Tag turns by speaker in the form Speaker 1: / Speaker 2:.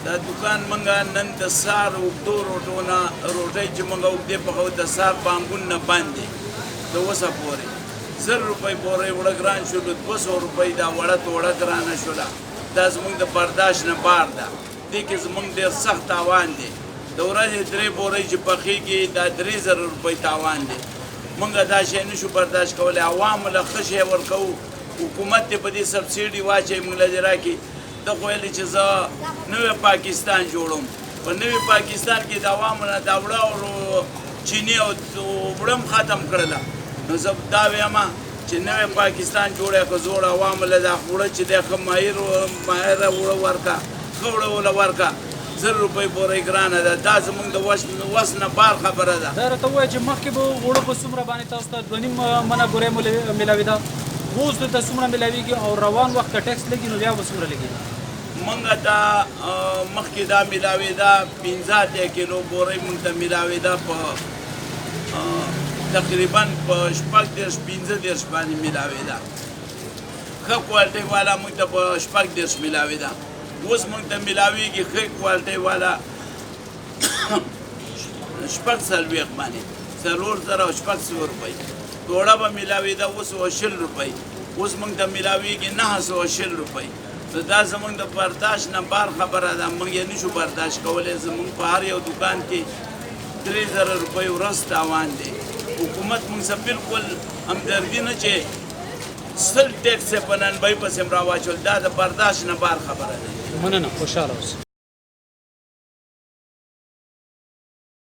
Speaker 1: دا دکان منګه نن د سهار اوږدو روټو نه روټۍ چې موږ اوږدې پخوو د سهار بانګون نه باندې د اوسه پورې 100 روپۍ پورې وړه ګران شولو 200 روپۍ دا وړه توړه ګرانه شوله دا زموږ د برداشت نه بار ده دې کې زموږ ډېر سخت تاوان دی د ورځې 3 بورۍ چې پخېږي دا 3000 روپۍ تاوان دی موږ دا شی نشو برداشت کولی عوامو له ښه شی ورکوو حکومت دې په دې سبسیډي واچوي موږ له دې راکړي ده خو ویلې چې زه نوی پاکستان جوړوم په نوي پاکستان کې د عوامو نه دا وړه او چیني او وړه هم ختم کړله نو زه دا وایم چې نوی پاکستان جوړی که زوړ عوامو له دا وړه چې دی ښه ماهره وړه ورکړه ښه وړه وله ورکړه 100 روپۍ پورې ګرانه ده دا زموږ د وس نه بار خبره ده
Speaker 2: دا راته ووایه چې مخکې به وړه په څومره باندې تاسو ته 2.5 منه بورۍ میلاوېده اوس دلته څومره میلاوېږي او روان وخت که ټیکس لګي نو بیا به څومره لګي
Speaker 1: موږ ته مخکې دا میلاوېده 15 کیلو بورۍ موږ ته میلاوېده په تقریبا په 15 باندې میلاوېده ښه کوالټۍ والا موږ ته په 15 میلاوېده اوس موږ ته میلاوېږي ښه کوالټۍ والا 440 باندې 400 روپۍ توړه به میلاوېده اوس 80 روپۍ اوس موږ ته میلاوېږي 980 روپۍ نو دا زموږ د برداشت نه بار خبره ده موږ یې نشو برداشت کولی زموږ په هر یو دکان کې 3000 روپۍ ورځ تاوان دی حکومت موږ سره بلکل همدردي نه چې 100 ټیکس یې په ننبۍ پسې هم راواچول دا د برداشت نه بار خبره ده
Speaker 2: مننه خوشحاله اوسئ